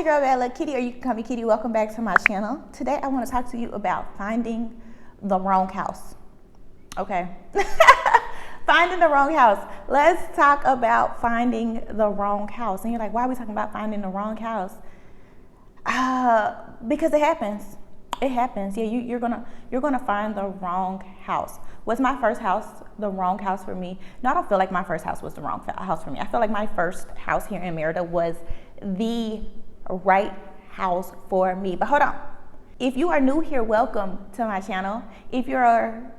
your girl Bella Kitty, or you can call me Kitty. Welcome back to my channel. Today I want to talk to you about finding the wrong house. Okay. Finding the wrong house. Let's talk about finding the wrong house. And you're like, why are we talking about finding the wrong house? Because it happens. It happens. Yeah, you're gonna find the wrong house. Was my first house the wrong house for me? No, I don't feel like my first house was the wrong house for me. I feel like my first house here in Merida was the right house for me. But hold on. If you are new here, welcome to my channel. If you're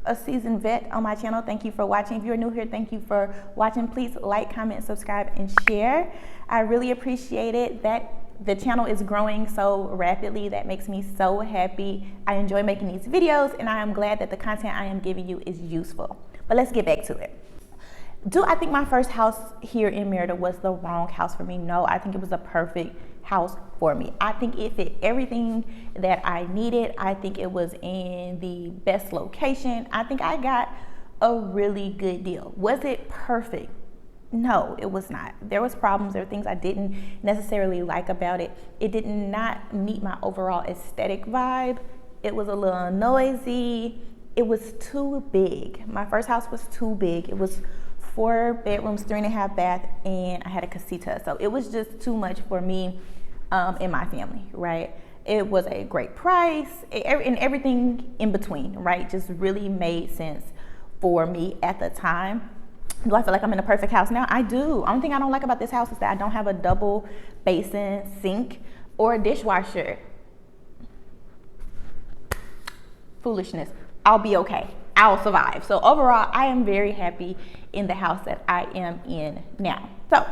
a seasoned vet on my channel, thank you for watching. If you're new here, thank you for watching. Please like, comment, subscribe, and share. I really appreciate it. That the channel is growing so rapidly. That makes me so happy. I enjoy making these videos, and I am glad that the content I am giving you is useful. But let's get back to it. Do I think my first house here in Merida was the wrong house for me? No, I think it was a perfect house for me. I think it fit everything that I needed. I think it was in the best location. I think I got a really good deal. Was it perfect? No, it was not. There was problems. There were things I didn't necessarily like about it. It did not meet my overall aesthetic vibe. It was a little noisy. It was too big. My first house was too big. It was 4 bedrooms, 3.5 baths, and I had a casita. So it was just too much for me and my family, right? It was a great price and everything in between, right? Just really made sense for me at the time. Do I feel like I'm in a perfect house now? I do. Only thing I don't like about this house is that I don't have a double basin sink or a dishwasher. Foolishness. I'll be okay. I'll survive. So overall, I am very happy in the house that I am in now. So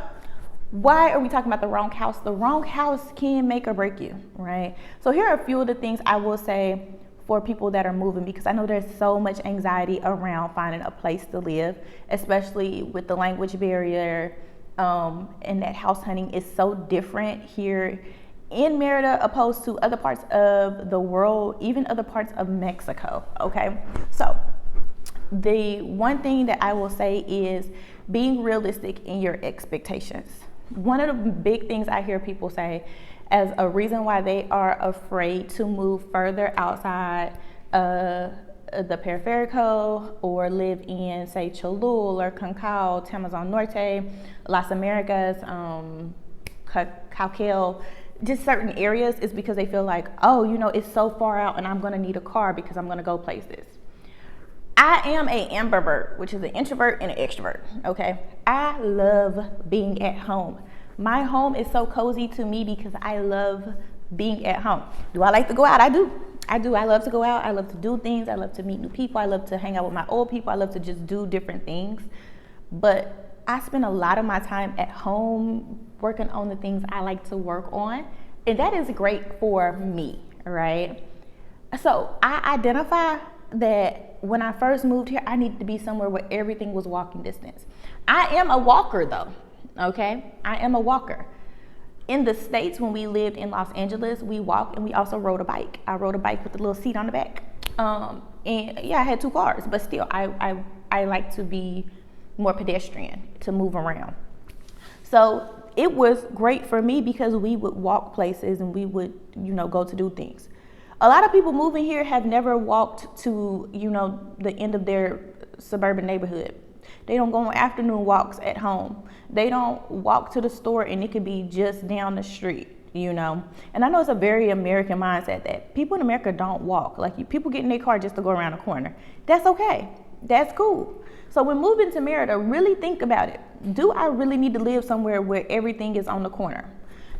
why are we talking about the wrong house? The wrong house can make or break you, right? So here are a few of the things I will say for people that are moving, because I know there's so much anxiety around finding a place to live, especially with the language barrier, and that house hunting is so different here in Merida opposed to other parts of the world, even other parts of Mexico, okay? So the one thing that I will say is being realistic in your expectations. One of the big things I hear people say as a reason why they are afraid to move further outside the Periferico or live in, say, Cholul or Concal, Tamazon Norte, Las Americas, Cauquel, just certain areas, is because they feel like, oh, you know, it's so far out and I'm gonna need a car because I'm gonna go places. I am an ambivert, which is an introvert and an extrovert, okay? I love being at home. My home is so cozy to me because I love being at home. Do I like to go out? I do. I love to go out. I love to do things. I love to meet new people. I love to hang out with my old people. I love to just do different things. But I spend a lot of my time at home working on the things I like to work on. And that is great for me, right? So I identify that when I first moved here, I needed to be somewhere where everything was walking distance. I am a walker though, okay? I am a walker. In the States, when we lived in Los Angeles, we walked and we also rode a bike. I rode a bike with a little seat on the back. And yeah, I had 2 cars, but still, I like to be more pedestrian, to move around. So it was great for me because we would walk places and we would, you know, go to do things. A lot of people moving here have never walked to, you know, the end of their suburban neighborhood. They don't go on afternoon walks at home. They don't walk to the store and it could be just down the street, you know. And I know it's a very American mindset that people in America don't walk. Like, people get in their car just to go around the corner. That's okay. That's cool. So when moving to Merida, really think about it. Do I really need to live somewhere where everything is on the corner?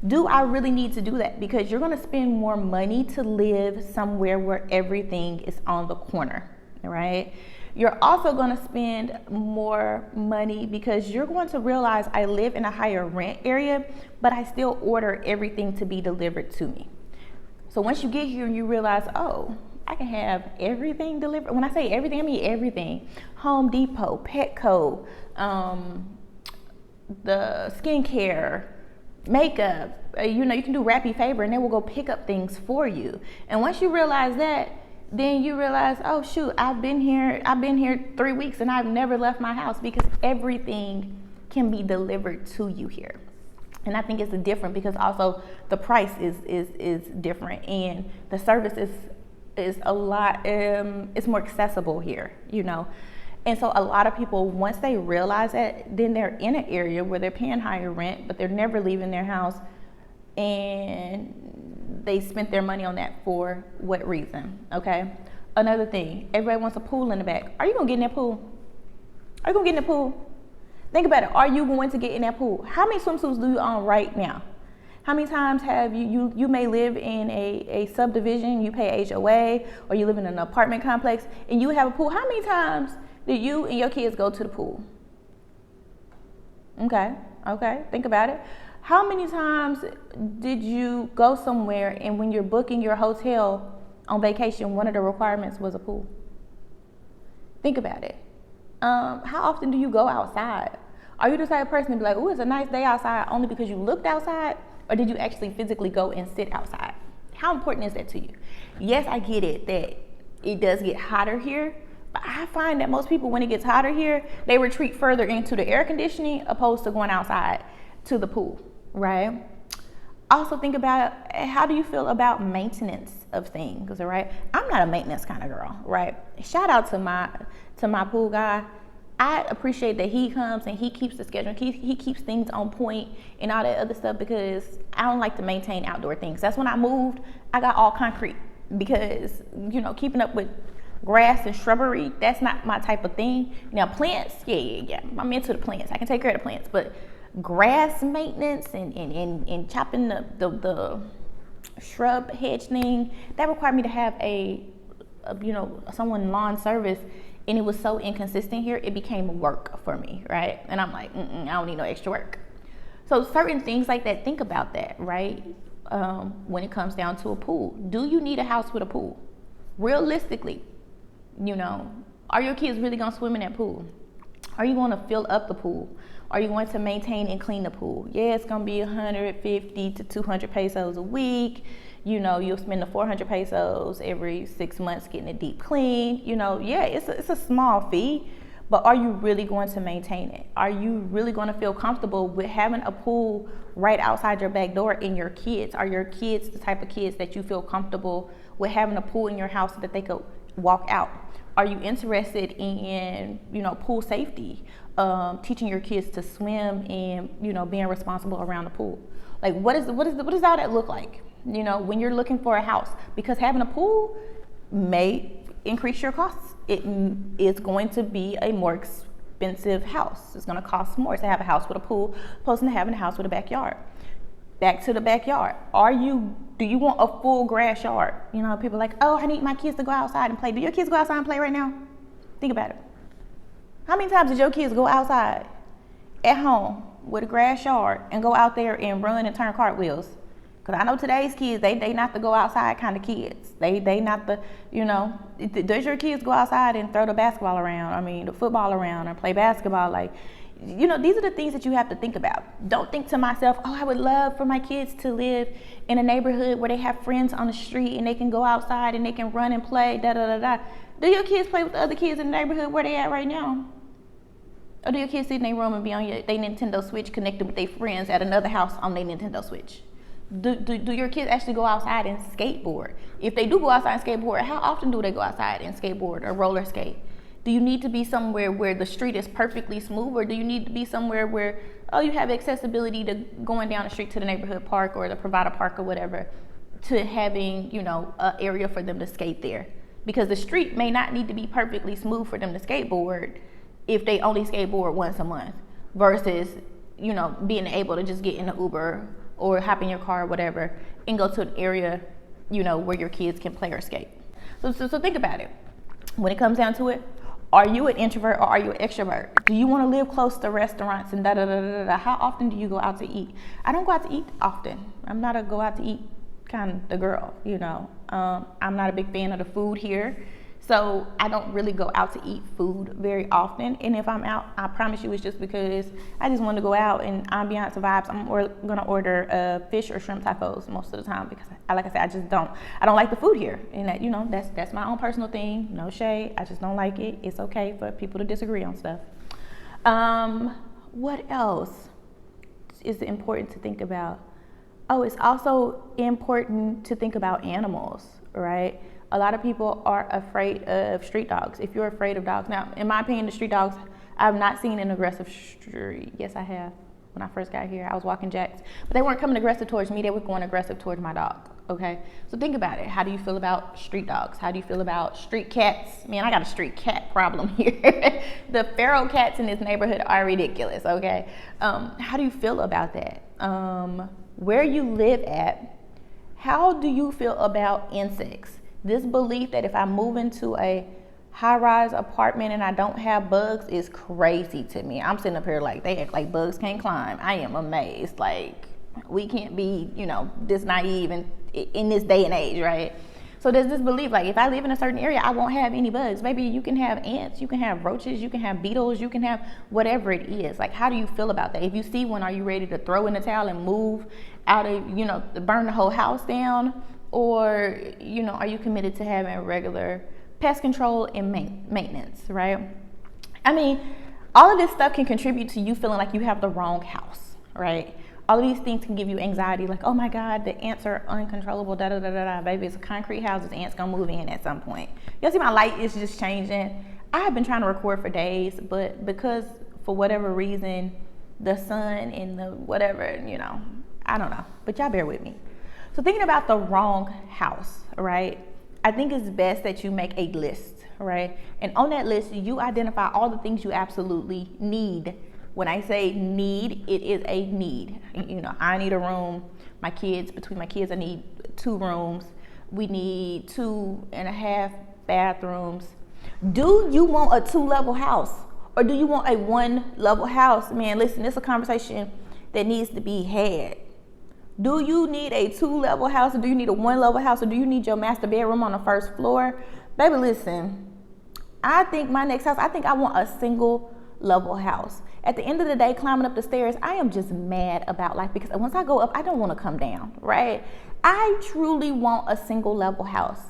Do I really need to do that? Because you're going to spend more money to live somewhere where everything is on the corner, right? You're also going to spend more money because you're going to realize I live in a higher rent area, but I still order everything to be delivered to me. So once you get here, you realize, oh, I can have everything delivered. When I say everything, I mean everything. Home Depot, Petco, the skincare, makeup, you know, you can do Rappi Favor and they will go pick up things for you. And once you realize that, then you realize, oh shoot, I've been here 3 weeks and I've never left my house because everything can be delivered to you here. And I think it's different because also the price is different, and the service is a lot, it's more accessible here, you know. And so a lot of people, once they realize that, then they're in an area where they're paying higher rent, but they're never leaving their house, and they spent their money on that for what reason, okay? Another thing, everybody wants a pool in the back. Are you gonna get in that pool? Are you gonna get in the pool? Think about it. Are you going to get in that pool? How many swimsuits do you own right now? How many times have you may live in a subdivision, you pay HOA, or you live in an apartment complex, and you have a pool? How many times do you and your kids go to the pool? Okay, think about it. How many times did you go somewhere and when you're booking your hotel on vacation, one of the requirements was a pool? Think about it. How often do you go outside? Are you the type of person to be like, oh, it's a nice day outside only because you looked outside? Or did you actually physically go and sit outside? How important is that to you? Yes, I get it that it does get hotter here, but I find that most people, when it gets hotter here, they retreat further into the air conditioning opposed to going outside to the pool, right? Also think about, how do you feel about maintenance of things, all right? I'm not a maintenance kind of girl, right? Shout out to my pool guy. I appreciate that he comes and he keeps the schedule. He keeps things on point and all that other stuff, because I don't like to maintain outdoor things. That's when I moved, I got all concrete, because, you know, keeping up with grass and shrubbery, that's not my type of thing. Now plants, yeah. I'm into the plants. I can take care of the plants, but grass maintenance and chopping the shrub hedge thing, that required me to have a someone lawn service, and it was so inconsistent here, it became work for me, right? And I'm like, I don't need no extra work. So certain things like that, think about that, right? When it comes down to a pool, do you need a house with a pool? Realistically, you know, are your kids really gonna swim in that pool? Are you gonna fill up the pool? Are you going to maintain and clean the pool? Yeah, it's gonna be 150 to 200 pesos a week. You know, you'll spend the 400 pesos every 6 months getting a deep clean. You know, yeah, it's a small fee, but are you really going to maintain it? Are you really going to feel comfortable with having a pool right outside your back door in your kids? Are your kids the type of kids that you feel comfortable with having a pool in your house so that they could walk out? Are you interested in, you know, pool safety, teaching your kids to swim and, you know, being responsible around the pool? Like, what does all that look like? You know, when you're looking for a house, because having a pool may increase your costs. It is going to be a more expensive house. It's going to cost more to have a house with a pool opposed to having a house with a backyard. Back to the backyard. Do you want a full grass yard? You know, people are like, oh, I need my kids to go outside and play. Do your kids go outside and play right now? Think about it. How many times did your kids go outside at home with a grass yard and go out there and run and turn cartwheels? Because I know today's kids, they not the go outside kind of kids. They not the, you know, does your kids go outside and throw the basketball around? The football around, or play basketball? Like, you know, these are the things that you have to think about. Don't think to myself, oh, I would love for my kids to live in a neighborhood where they have friends on the street and they can go outside and they can run and play, Do your kids play with the other kids in the neighborhood where they at right now? Or do your kids sit in their room and be on their Nintendo Switch connected with their friends at another house on their Nintendo Switch? Do your kids actually go outside and skateboard? If they do go outside and skateboard, how often do they go outside and skateboard or roller skate? Do you need to be somewhere where the street is perfectly smooth, or do you need to be somewhere where, you have accessibility to going down the street to the neighborhood park or the Provider Park or whatever, to having, you know, an area for them to skate there? Because the street may not need to be perfectly smooth for them to skateboard if they only skateboard once a month, versus, you know, being able to just get in an Uber or hop in your car or whatever and go to an area, you know, where your kids can play or skate. So think about it. When it comes down to it, are you an introvert or are you an extrovert? Do you want to live close to restaurants and How often do you go out to eat? I don't go out to eat often. I'm not a go out to eat kind of girl, you know. I'm not a big fan of the food here. So I don't really go out to eat food very often. And if I'm out, I promise you it's just because I just want to go out and ambiance vibes. I'm going to order fish or shrimp tacos most of the time, because like I said, I don't like the food here. And that, you know, that's my own personal thing. No shade. I just don't like it. It's okay for people to disagree on stuff. What else? is it important to think about? Oh, it's also important to think about animals, right? A lot of people are afraid of street dogs. If you're afraid of dogs, now, in my opinion, the street dogs, I've not seen an aggressive street. Yes, I have. When I first got here, I was walking Jacks, but they weren't coming aggressive towards me. They were going aggressive towards my dog. Okay, so think about it. How do you feel about street dogs? How do you feel about street cats? Man, I got a street cat problem here. The feral cats in this neighborhood are ridiculous. Okay, how do you feel about that? Where you live at, how do you feel about insects? This belief that if I move into a high-rise apartment and I don't have bugs is crazy to me. I'm sitting up here like, they act like bugs can't climb. I am amazed. Like, we can't be, this naive in this day and age, right? So there's this belief, like, if I live in a certain area, I won't have any bugs. Maybe you can have ants, you can have roaches, you can have beetles, you can have whatever it is. Like, how do you feel about that? If you see one, are you ready to throw in the towel and move out of, burn the whole house down? Or, are you committed to having regular pest control and maintenance, right? I mean, all of this stuff can contribute to you feeling like you have the wrong house, right? All of these things can give you anxiety, like, oh my God, the ants are uncontrollable, da da da da da. Baby, it's a concrete house, the ants gonna move in at some point. Y'all see my light is just changing. I have been trying to record for days, but because for whatever reason, the sun and the whatever, I don't know, but y'all bear with me. So thinking about the wrong house, right? I think it's best that you make a list, right? And on that list, you identify all the things you absolutely need. When I say need, it is a need. I need a room. Between my kids, I need 2 rooms. We need 2.5 bathrooms. Do you want a 2-level house? Or do you want a 1-level house? Man, listen, this is a conversation that needs to be had. Do you need a 2-level house, or do you need a 1-level house, or do you need your master bedroom on the first floor? Baby, listen, I think my next house, I want a single-level house. At the end of the day, climbing up the stairs, I am just mad about life because once I go up, I don't want to come down, right? I truly want a single-level house.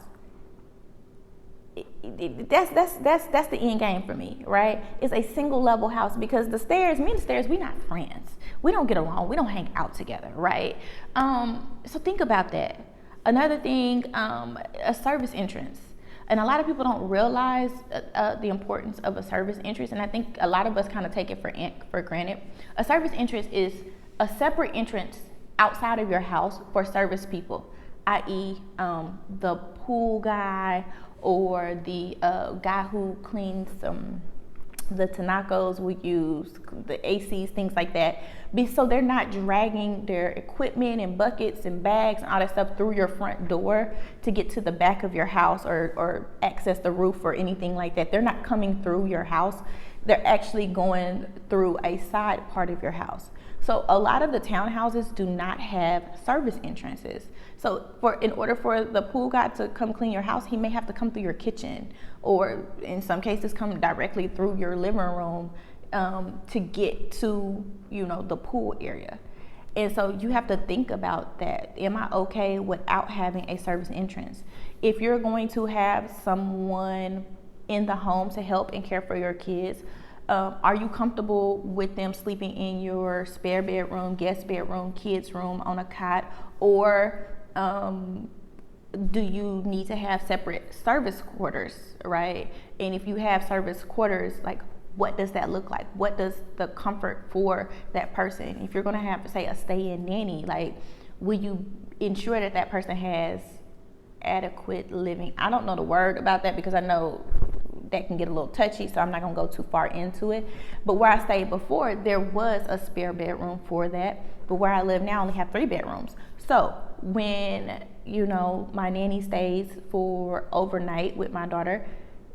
That's the end game for me, right? It's a single-level house because me and the stairs, we're not friends. We don't get along. We don't hang out together, right? So think about that. Another thing, a service entrance. And a lot of people don't realize the importance of a service entrance, and I think a lot of us kind of take it for granted. A service entrance is a separate entrance outside of your house for service people, i.e. The pool guy or the guy who cleans the Tanakos, we use the ACs, things like that. So they're not dragging their equipment and buckets and bags and all that stuff through your front door to get to the back of your house or access the roof or anything like that. They're not coming through your house. They're actually going through a side part of your house. So a lot of the townhouses do not have service entrances. So in order for the pool guy to come clean your house, he may have to come through your kitchen, or in some cases come directly through your living room to get to, the pool area. And so you have to think about that. Am I okay without having a service entrance? If you're going to have someone in the home to help and care for your kids, are you comfortable with them sleeping in your spare bedroom, guest bedroom, kids room on a cot? Or do you need to have separate service quarters, right? And if you have service quarters, like, what does that look like? What does the comfort for that person? If you're going to have, say, a stay-in nanny, like, will you ensure that that person has adequate living? I don't know the word about that because I know that can get a little touchy, so I'm not going to go too far into it. But where I stayed before, there was a spare bedroom for that. But where I live now, I only have 3 bedrooms. So when, my nanny stays for overnight with my daughter,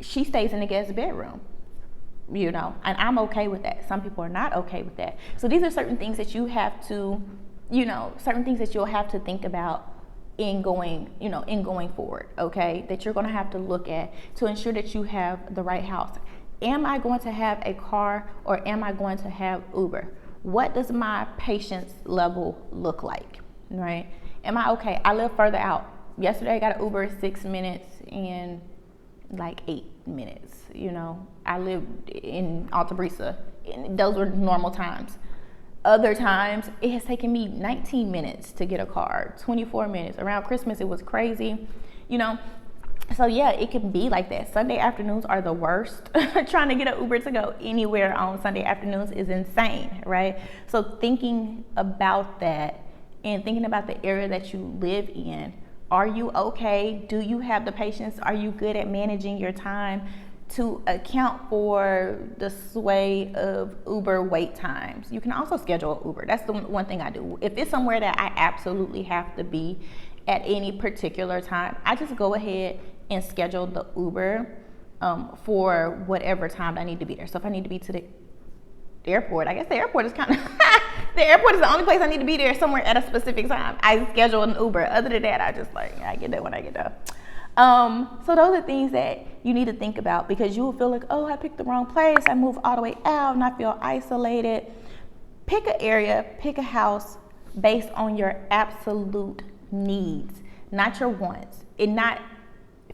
she stays in the guest bedroom. And I'm okay with that. Some people are not okay with that. So these are certain things that you have to, certain things that you'll have to think about in going forward, okay? That you're gonna have to look at to ensure that you have the right house. Am I going to have a car or am I going to have Uber? What does my patience level look like, right? Am I okay? I live further out. Yesterday I got an Uber 6 minutes and like 8 minutes, I lived in Alta Brisa, and those were normal times. Other times it has taken me 19 minutes to get a car, 24 minutes. Around Christmas, it was crazy, you know. So yeah, it can be like that. Sunday afternoons are the worst. Trying to get an Uber to go anywhere on Sunday afternoons is insane, right? So thinking about that and thinking about the area that you live in, are you okay? Do you have the patience? Are you good at managing your time to account for the sway of Uber wait times? You can also schedule Uber. That's the one thing I do. If it's somewhere that I absolutely have to be at any particular time, I just go ahead and schedule the Uber for whatever time I need to be there. So if I need to be to the airport, I guess the airport is kind of the airport is the only place I need to be there somewhere at a specific time. I schedule an Uber. Other than that, I just I get there when I get there. So those are things that you need to think about, because you will feel like, oh, I picked the wrong place. I moved all the way out and I feel isolated. Pick an area, pick a house based on your absolute needs, not your wants, and not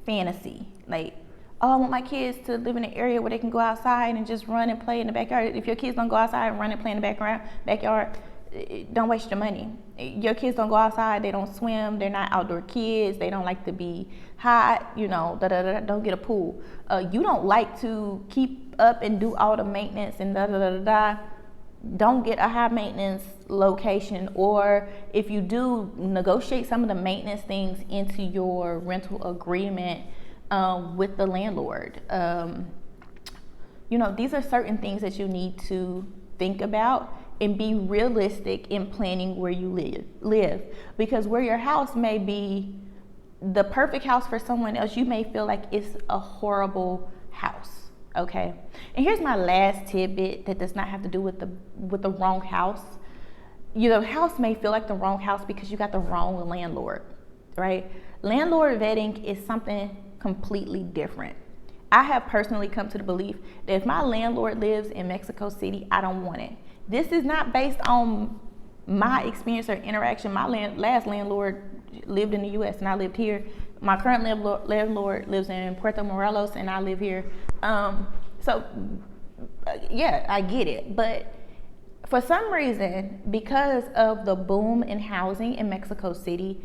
fantasy. Like, oh, I want my kids to live in an area where they can go outside and just run and play in the backyard. If your kids don't go outside and run and play in the backyard, don't waste your money. Your kids don't go outside, they don't swim, they're not outdoor kids, they don't like to be hot, you know, don't get a pool. You don't like to keep up and do all the maintenance and don't get a high maintenance location, or if you do, negotiate some of the maintenance things into your rental agreement with the landlord. You know, these are certain things that you need to think about and be realistic in planning where you live, because where your house may be the perfect house for someone else, you may feel like it's a horrible house. Okay, and here's my last tidbit that does not have to do with the wrong house. Your house may feel like the wrong house because you got the wrong landlord, right? Landlord vetting is something completely different. I have personally come to the belief that if my landlord lives in Mexico City, I don't want it. This is not based on my experience or interaction. My last landlord lived in the U.S. and I lived here. My current landlord lives in Puerto Morelos and I live here. Yeah, I get it. But for some reason, because of the boom in housing in Mexico City,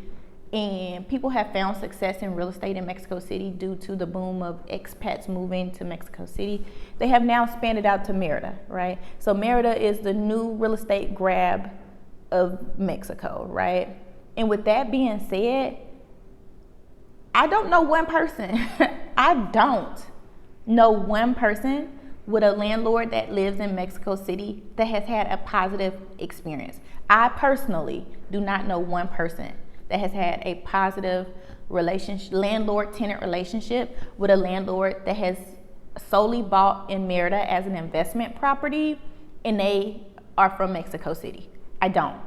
and people have found success in real estate in Mexico City due to the boom of expats moving to Mexico City, they have now expanded out to Merida, right? So Merida is the new real estate grab of Mexico, right? And with that being said, I don't know one person, I don't know one person with a landlord that lives in Mexico City that has had a positive experience. I personally do not know one person that has had a positive relationship, landlord-tenant relationship with a landlord that has solely bought in Merida as an investment property and they are from Mexico City. I don't.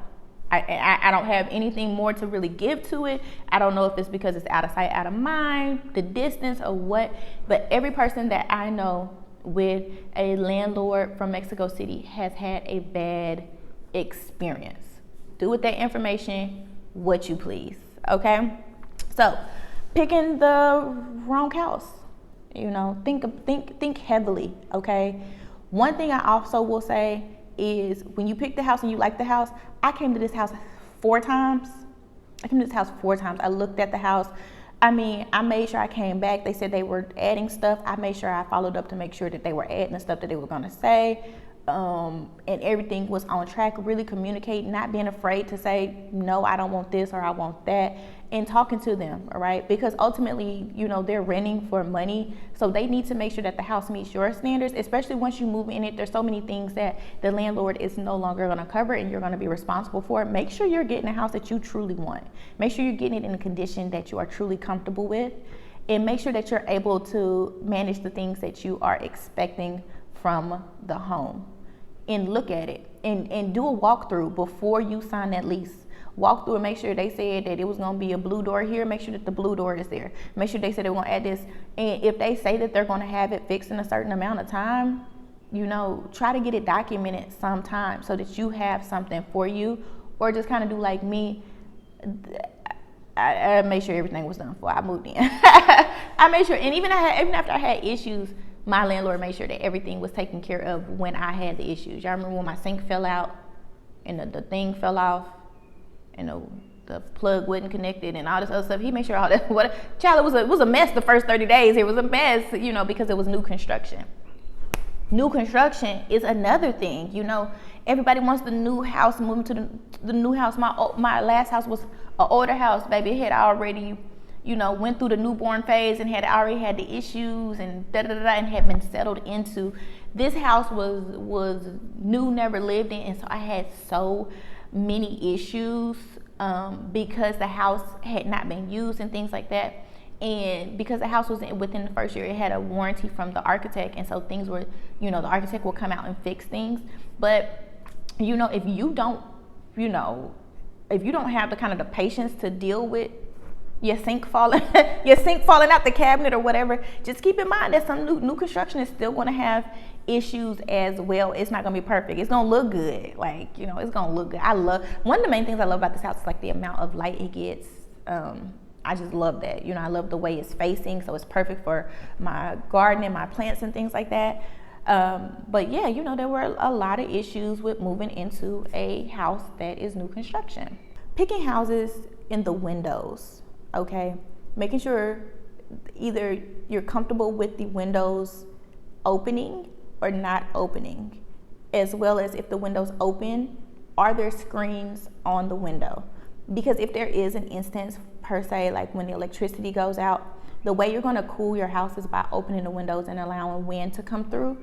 I don't have anything more to really give to it. I don't know if it's because it's out of sight, out of mind, the distance or what, but every person that I know with a landlord from Mexico City has had a bad experience. Do with that information what you please, okay? So, picking the wrong house, you know, think heavily, okay? One thing I also will say is when you pick the house and you like the house, I came to this house 4 times. I looked at the house. I mean, I made sure I came back. They said they were adding stuff. I made sure I followed up to make sure that they were adding the stuff that they were gonna say. And everything was on track. Really communicate, not being afraid to say, no, I don't want this or I want that, and talking to them, all right? Because ultimately, you know, they're renting for money, so they need to make sure that the house meets your standards, especially once you move in it. There's so many things that the landlord is no longer gonna cover and you're gonna be responsible for. Make sure you're getting a house that you truly want. Make sure you're getting it in a condition that you are truly comfortable with, and make sure that you're able to manage the things that you are expecting from the home. And look at it and do a walkthrough before you sign that lease. Walk through and make sure they said that it was going to be a blue door here. Make sure that the blue door is there. Make sure they said they're going to add this. And if they say that they're going to have it fixed in a certain amount of time, you know, try to get it documented sometime so that you have something for you. Or just kind of do like me. I made sure everything was done before I moved in. I made sure, and even after I had issues, my landlord made sure that everything was taken care of when I had the issues. Y'all remember when my sink fell out? and the thing fell off, and the plug wasn't connected, and all this other stuff. He made sure all that. Child, it was a mess the first 30 days. It was a mess, because it was new construction. New construction is another thing. Everybody wants the new house, moving to the new house. My last house was an older house, baby. It had already, went through the newborn phase and had already had the issues and and had been settled into. This house was new, never lived in, and so I had so many issues because the house had not been used and things like that. And because the house was within the first year, it had a warranty from the architect, and so things were, the architect will come out and fix things. But if you don't have the kind of the patience to deal with your sink falling out the cabinet or whatever, just keep in mind that some new construction is still going to have issues as well. It's not going to be perfect. It's going to look good. It's going to look good. One of the main things I love about this house is the amount of light it gets. I just love that. I love the way it's facing, so it's perfect for my garden and my plants and things like that. But yeah, there were a lot of issues with moving into a house that is new construction. Picking houses in the windows, okay? Making sure either you're comfortable with the windows opening or not opening, as well as if the windows open, are there screens on the window? Because if there is an instance per se, like when the electricity goes out, the way you're going to cool your house is by opening the windows and allowing wind to come through.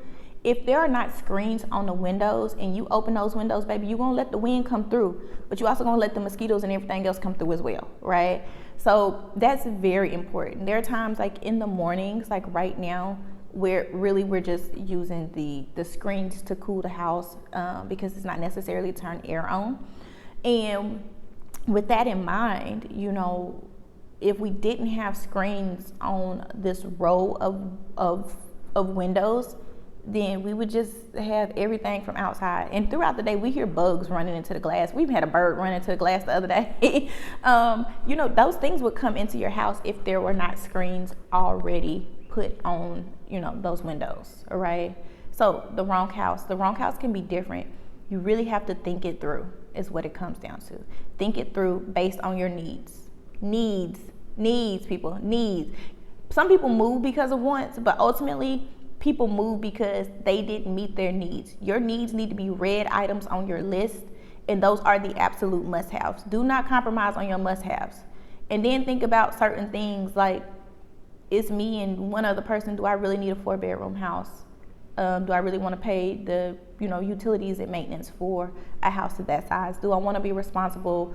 If there are not screens on the windows and you open those windows, baby, you're going to let the wind come through, but you're also going to let the mosquitoes and everything else come through as well, right? So that's very important. There are times in the mornings, right now, where really we're just using the screens to cool the house because it's not necessarily turn air on. And with that in mind, if we didn't have screens on this row of windows, then we would just have everything from outside. And throughout the day, we hear bugs running into the glass. We even had a bird run into the glass the other day. Those things would come into your house if there were not screens already put on, those windows, all right? So the wrong house can be different. You really have to think it through, is what it comes down to. Think it through based on your needs. Needs, people, needs. Some people move because of wants, but ultimately, people move because they didn't meet their needs. Your needs need to be red items on your list, and those are the absolute must-haves. Do not compromise on your must-haves. And then think about certain things like, it's me and one other person. Do I really need a 4-bedroom house? Do I really want to pay the utilities and maintenance for a house of that size? Do I want to be responsible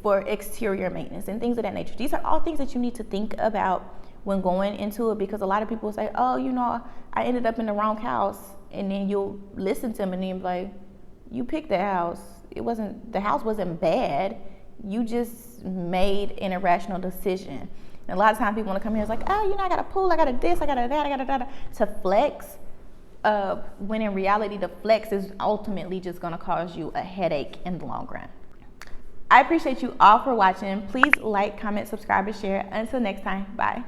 for exterior maintenance and things of that nature? These are all things that you need to think about when going into it, because a lot of people say, oh, I ended up in the wrong house, and then you'll listen to them and then be like, you picked the house. The house wasn't bad. You just made an irrational decision. And a lot of times people want to come here and it's like, oh, I got a pool, I got a this, I got a that, I got a that, to flex. When in reality, the flex is ultimately just going to cause you a headache in the long run. I appreciate you all for watching. Please like, comment, subscribe, and share. Until next time, bye.